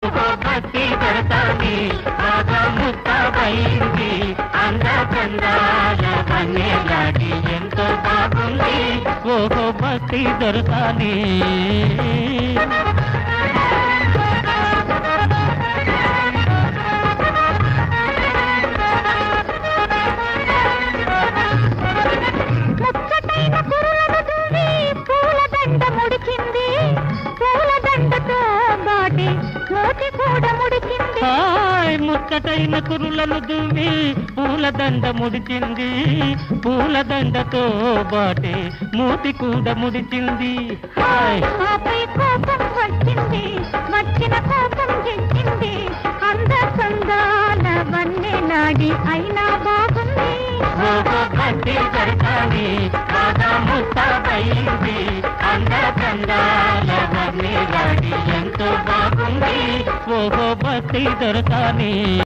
భక్తి దొరకాలి బాగా ముస్తాబైంది అందచందాల వన్నెలాడి ఎంతో బాగుంది ఓహో భక్తి దొరకాలి ముచ్చటైన కురులను దువ్వి పూలదండ ముడిచింది పూలదండతో బాటే మూతి కూడా ముడిచింది కోపం వచ్చింది వచ్చిన కోపం తెచ్చింది అందచందాల వన్నెలాడి అయినా బాగుంది భక్తి దొరకాలి బాగా ముస్తాబైంది అందచందాల వన్నెలాడి ఎంతో బాగుంది ఓహో భక్తి దొరకాలి